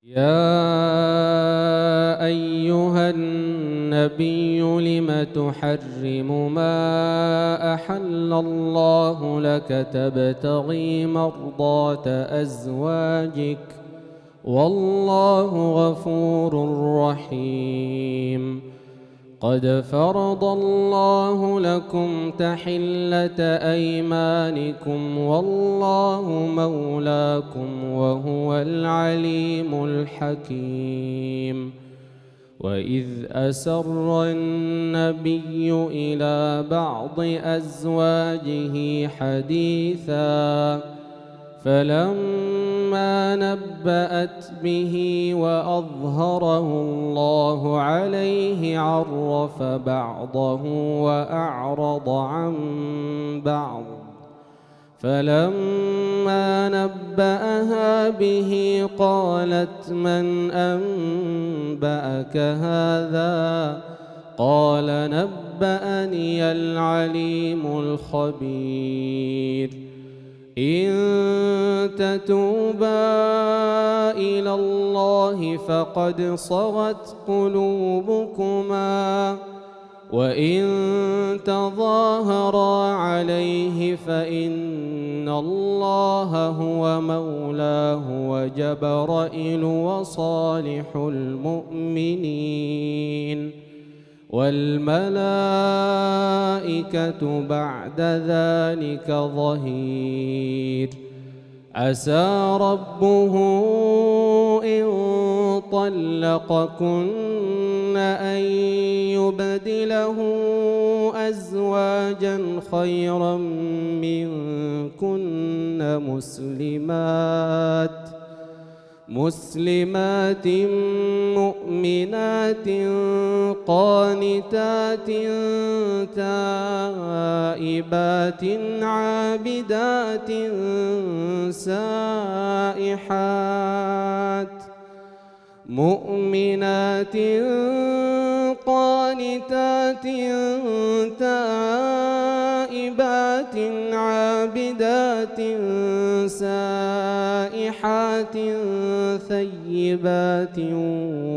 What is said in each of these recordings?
يا أيها النبي لم تحرم ما أحل الله لك تبتغي مرضات أزواجك والله غفور رحيم. قد فرض الله لكم تحلة أيمانكم والله مولاكم وهو العليم الحكيم. وإذ أسر النبي إلى بعض أزواجه حديثا فلما نبأت به وأظهره الله عليه عرف بعضه وأعرض عن بعض، فلما نبأها به قالت من أنبأك هذا؟ قال نبأني العليم الخبير. إن تتوبا إلى الله فقد صغت قلوبكما، وإن تظاهرا عليه فإن الله هو مولاه وجبرائيل وصالح المؤمنين والملائكة بعد ذلك ظهير. عسى ربه إن طلقكن أن يبدله أزواجا خيرا منكن مسلمات مؤمنات قانتات تائبات عابدات سائحات مؤمنات قانتات تائبات عابدات سائحات ثيبات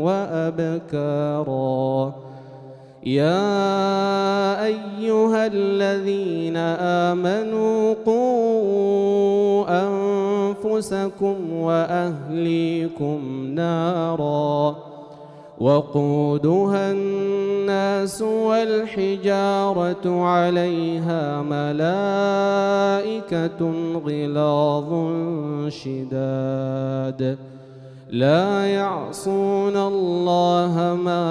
وأبكارا. يا أيها الذين آمنوا قوا أنفسكم وأهليكم نارا وقودها الناس والحجارة عليها ملائكة غلاظ شداد لا يعصون الله ما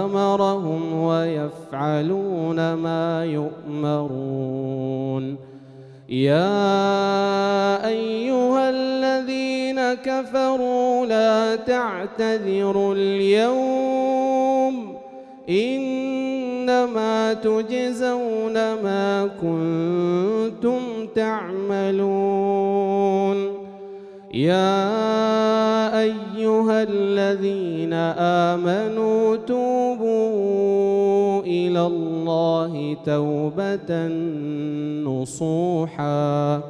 أمرهم ويفعلون ما يؤمرون. يا أيها الذين كفروا لا تعتذروا اليوم إنما تجزون ما كنتم تعملون. يا أيها الذين آمنوا توبوا إلى الله توبة نصوحا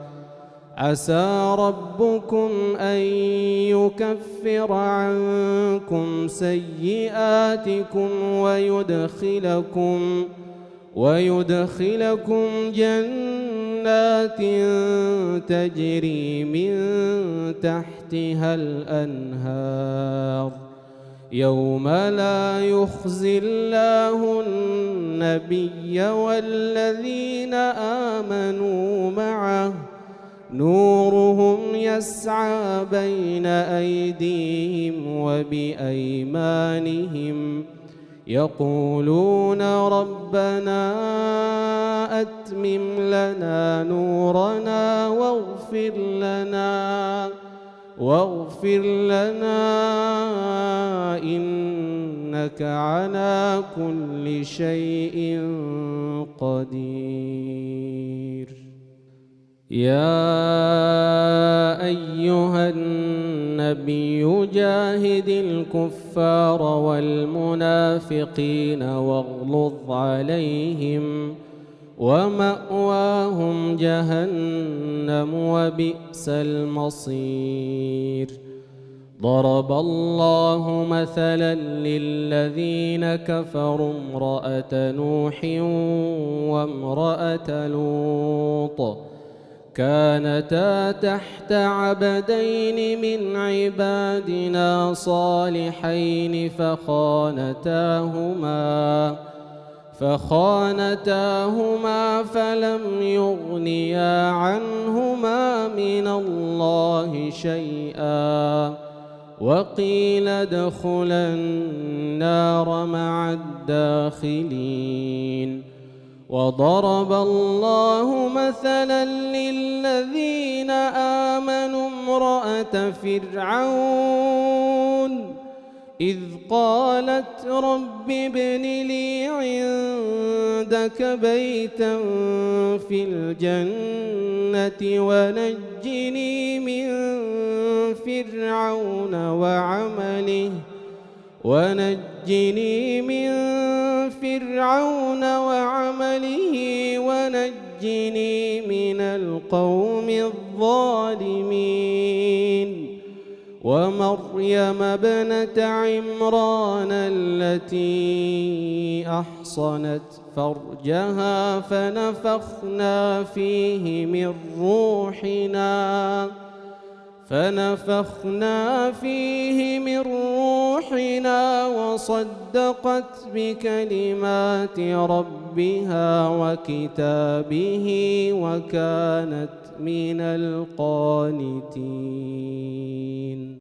عسى ربكم أن يكفر عنكم سيئاتكم ويدخلكم جنات تجري من تحتها الأنهار يوم لا يخزي الله النبي والذين آمنوا معه نورهم يسعى بين أيديهم وبأيمانهم يقولون ربنا أتمم لنا نورنا واغفر لنا إنك على كل شيء قدير. يا أيها النبي جاهد الكفار والمنافقين واغلظ عليهم ومأواهم جهنم وبئس المصير. ضرب الله مثلا للذين كفروا امرأة نوح وامرأة لوط كانتا تحت عبدين من عبادنا صالحين فخانتاهما فلم يغنيا عنهما من الله شيئا وقيل ادخلا النار مع الداخلين. وضرب الله مثلا للذين آمنوا امرأة فرعون إذ قالت رب ابن لي عندك بيتا في الجنة ونجني من فرعون وعمله ونجني من القوم الظالمين. ومريم ابنة عمران التي أحصنت فرجها فنفخنا فيه من روحنا وصدقت بكلمات ربها وكتابه وكانت من القانتين.